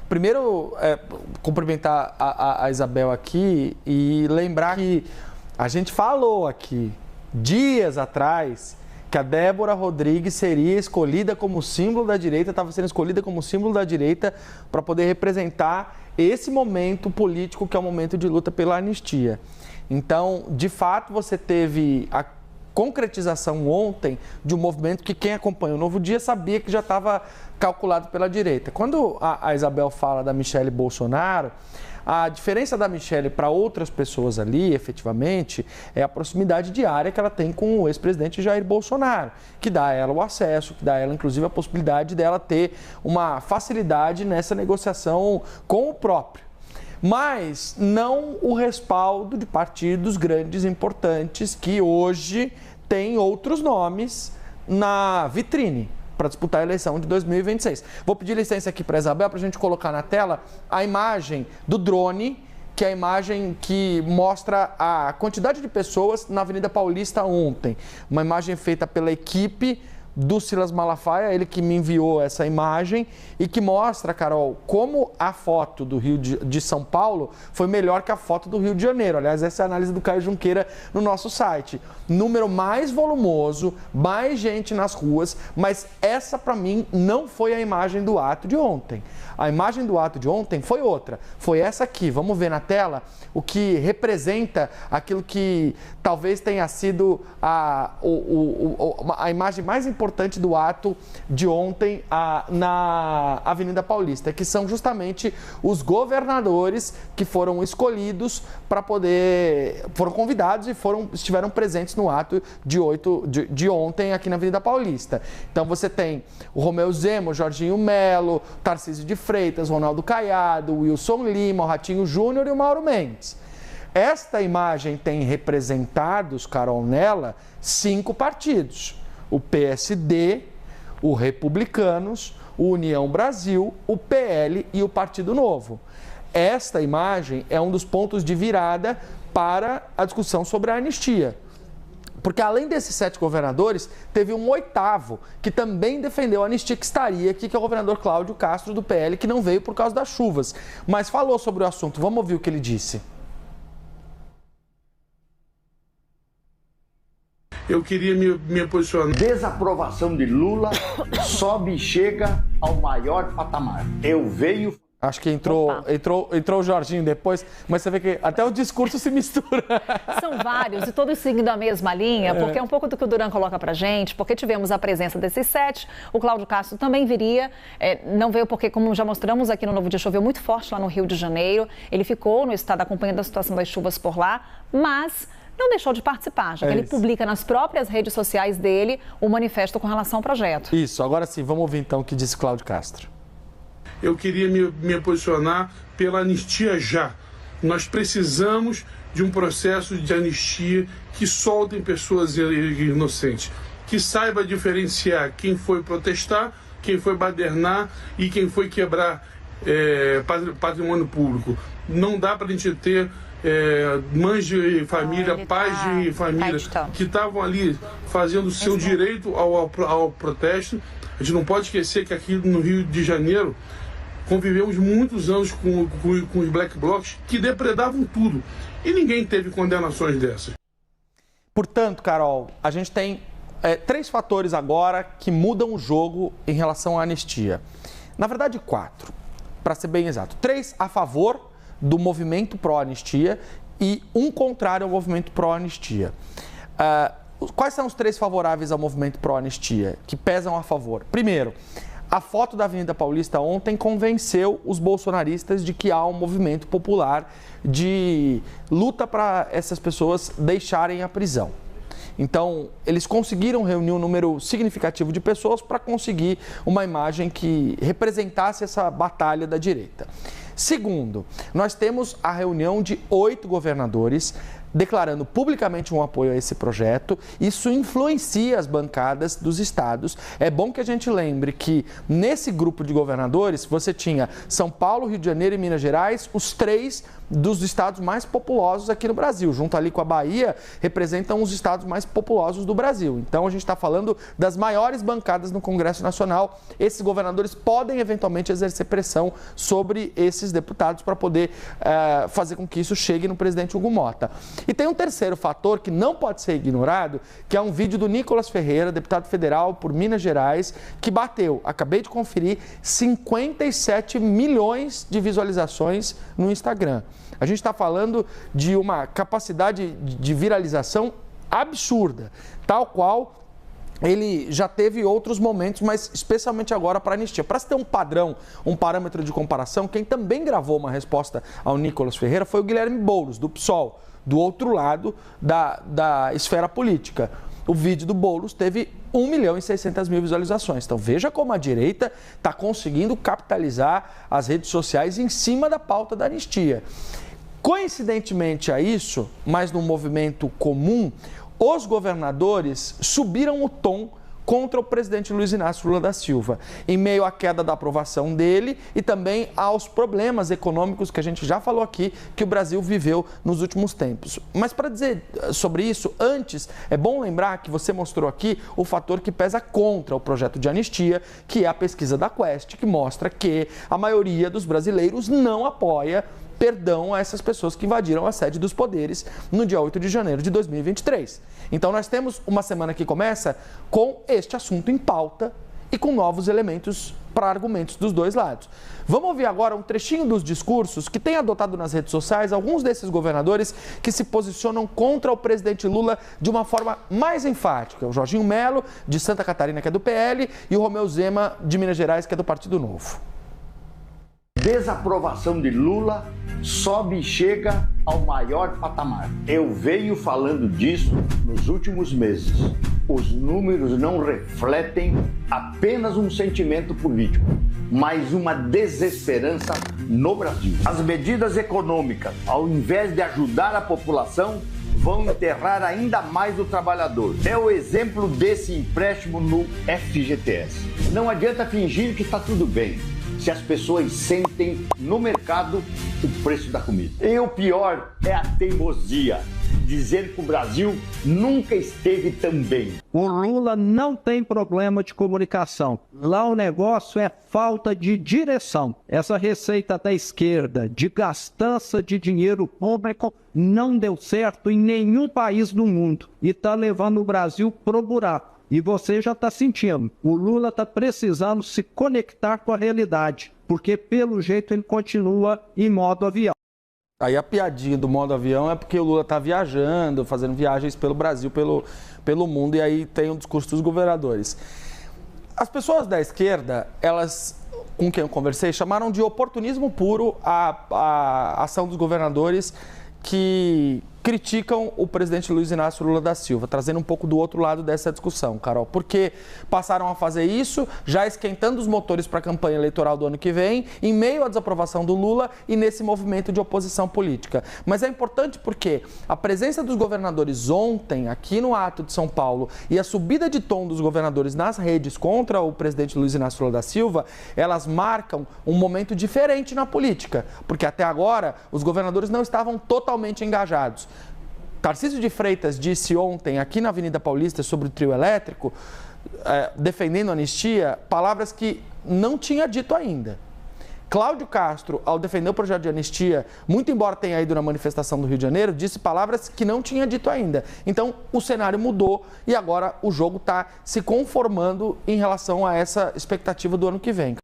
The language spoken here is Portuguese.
primeiro, cumprimentar a Isabel aqui e lembrar que a gente falou aqui, dias atrás, que a Débora Rodrigues seria escolhida como símbolo da direita, estava sendo escolhida como símbolo da direita para poder representar esse momento político que é o momento de luta pela anistia. Então, de fato, você teve a concretização ontem de um movimento que quem acompanha o Novo Dia sabia que já estava calculado pela direita. Quando a Isabel fala da Michelle Bolsonaro, a diferença da Michelle para outras pessoas ali, efetivamente, é a proximidade diária que ela tem com o ex-presidente Jair Bolsonaro, que dá a ela o acesso, que dá a ela, inclusive, a possibilidade dela ter uma facilidade nessa negociação com o próprio. Mas não o respaldo de partidos grandes e importantes que hoje têm outros nomes na vitrine para disputar a eleição de 2026. Vou pedir licença aqui para a Isabel para a gente colocar na tela a imagem do drone, que é a imagem que mostra a quantidade de pessoas na Avenida Paulista ontem. Uma imagem feita pela equipe do Silas Malafaia, ele que me enviou essa imagem e que mostra, Carol, como a foto do Rio de São Paulo foi melhor que a foto do Rio de Janeiro. Aliás, essa é a análise do Caio Junqueira no nosso site. Número mais volumoso, mais gente nas ruas, mas essa, para mim, não foi a imagem do ato de ontem. A imagem do ato de ontem foi outra, foi essa aqui. Vamos ver na tela o que representa aquilo que talvez tenha sido a imagem mais importante do ato de ontem na Avenida Paulista, que são justamente os governadores que foram escolhidos para poder, foram convidados e estiveram presentes no ato de ontem aqui na Avenida Paulista. Então você tem o Romeu Zema, o Jorginho Melo, Tarcísio de Freitas, Ronaldo Caiado, o Wilson Lima, o Ratinho Júnior e o Mauro Mendes. Esta imagem tem representados, Carol, nela, 5 partidos. O PSD, o Republicanos, o União Brasil, o PL e o Partido Novo. Esta imagem é um dos pontos de virada para a discussão sobre a anistia. Porque além desses 7 governadores, teve um 8º que também defendeu a anistia, que estaria aqui, que é o governador Cláudio Castro do PL, que não veio por causa das chuvas, mas falou sobre o assunto. Vamos ouvir o que ele disse. Eu queria me posicionar. Desaprovação de Lula sobe e chega ao maior patamar. Acho que entrou o Jorginho depois, mas você vê que até o discurso se mistura. São vários e todos seguindo a mesma linha, porque é um pouco do que o Duran coloca pra gente, porque tivemos a presença desses 7, o Cláudio Castro também viria, não veio porque, como já mostramos aqui no Novo Dia, choveu muito forte lá no Rio de Janeiro, ele ficou no estado acompanhando a situação das chuvas por lá, mas não deixou de participar, já que ele publica nas próprias redes sociais dele o manifesto com relação ao projeto. Isso, agora sim, vamos ouvir então o que disse Cláudio Castro. Eu queria me posicionar pela anistia já. Nós precisamos de um processo de anistia que soltem pessoas inocentes, que saiba diferenciar quem foi protestar, quem foi badernar e quem foi quebrar patrimônio público. Não dá para a gente ter mães de família, pais de família que estavam ali fazendo o seu direito ao protesto. A gente não pode esquecer que aqui no Rio de Janeiro convivemos muitos anos com os black blocs que depredavam tudo e ninguém teve condenações dessas. Portanto, Carol, a gente tem 3 fatores agora que mudam o jogo em relação à anistia. Na verdade, 4, para ser bem exato. 3 a favor do movimento pró-anistia e 1 contrário ao movimento pró-anistia. Quais são os 3 favoráveis ao movimento pró-anistia, que pesam a favor? Primeiro, a foto da Avenida Paulista ontem convenceu os bolsonaristas de que há um movimento popular de luta para essas pessoas deixarem a prisão. Então, eles conseguiram reunir um número significativo de pessoas para conseguir uma imagem que representasse essa batalha da direita. Segundo, nós temos a reunião de 8 governadores declarando publicamente um apoio a esse projeto. Isso influencia as bancadas dos estados. É bom que a gente lembre que nesse grupo de governadores você tinha São Paulo, Rio de Janeiro e Minas Gerais, os 3 dos estados mais populosos aqui no Brasil. Junto ali com a Bahia, representam os estados mais populosos do Brasil. Então a gente está falando das maiores bancadas no Congresso Nacional. Esses governadores podem eventualmente exercer pressão sobre esses deputados para poder fazer com que isso chegue no presidente Hugo Motta. E tem um terceiro fator que não pode ser ignorado, que é um vídeo do Nicolas Ferreira, deputado federal por Minas Gerais, que bateu, acabei de conferir, 57 milhões de visualizações no Instagram. A gente está falando de uma capacidade de viralização absurda, tal qual ele já teve outros momentos, mas especialmente agora para a anistia. Para se ter um padrão, um parâmetro de comparação, quem também gravou uma resposta ao Nicolas Ferreira foi o Guilherme Boulos, do PSOL, do outro lado da esfera política. O vídeo do Boulos teve 1.600.000 visualizações. Então veja como a direita está conseguindo capitalizar as redes sociais em cima da pauta da anistia. Coincidentemente a isso, mas num movimento comum, os governadores subiram o tom contra o presidente Luiz Inácio Lula da Silva, em meio à queda da aprovação dele e também aos problemas econômicos que a gente já falou aqui que o Brasil viveu nos últimos tempos. Mas para dizer sobre isso, antes, é bom lembrar que você mostrou aqui o fator que pesa contra o projeto de anistia, que é a pesquisa da Quest, que mostra que a maioria dos brasileiros não apoia perdão a essas pessoas que invadiram a sede dos poderes no dia 8 de janeiro de 2023. Então nós temos uma semana que começa com este assunto em pauta e com novos elementos para argumentos dos dois lados. Vamos ouvir agora um trechinho dos discursos que tem adotado nas redes sociais alguns desses governadores que se posicionam contra o presidente Lula de uma forma mais enfática. O Jorginho Melo, de Santa Catarina, que é do PL, e o Romeu Zema, de Minas Gerais, que é do Partido Novo. Desaprovação de Lula sobe e chega ao maior patamar. Eu venho falando disso nos últimos meses. Os números não refletem apenas um sentimento político, mas uma desesperança no Brasil. As medidas econômicas, ao invés de ajudar a população, vão enterrar ainda mais o trabalhador. É o exemplo desse empréstimo no FGTS. Não adianta fingir que está tudo bem, se as pessoas sentem no mercado o preço da comida. E o pior é a teimosia, dizer que o Brasil nunca esteve tão bem. O Lula não tem problema de comunicação. Lá o negócio é falta de direção. Essa receita da esquerda de gastança de dinheiro público não deu certo em nenhum país do mundo e está levando o Brasil pro buraco. E você já está sentindo, o Lula está precisando se conectar com a realidade, porque pelo jeito ele continua em modo avião. Aí a piadinha do modo avião é porque o Lula está viajando, fazendo viagens pelo Brasil, pelo mundo, e aí tem o discurso dos governadores. As pessoas da esquerda, elas, com quem eu conversei, chamaram de oportunismo puro a ação dos governadores que criticam o presidente Luiz Inácio Lula da Silva, trazendo um pouco do outro lado dessa discussão, Carol. Porque passaram a fazer isso, já esquentando os motores para a campanha eleitoral do ano que vem, em meio à desaprovação do Lula e nesse movimento de oposição política. Mas é importante porque a presença dos governadores ontem, aqui no ato de São Paulo, e a subida de tom dos governadores nas redes contra o presidente Luiz Inácio Lula da Silva, elas marcam um momento diferente na política, porque até agora os governadores não estavam totalmente engajados. Tarcísio de Freitas disse ontem aqui na Avenida Paulista sobre o trio elétrico, defendendo a anistia, palavras que não tinha dito ainda. Cláudio Castro, ao defender o projeto de anistia, muito embora tenha ido na manifestação do Rio de Janeiro, disse palavras que não tinha dito ainda. Então, o cenário mudou e agora o jogo está se conformando em relação a essa expectativa do ano que vem.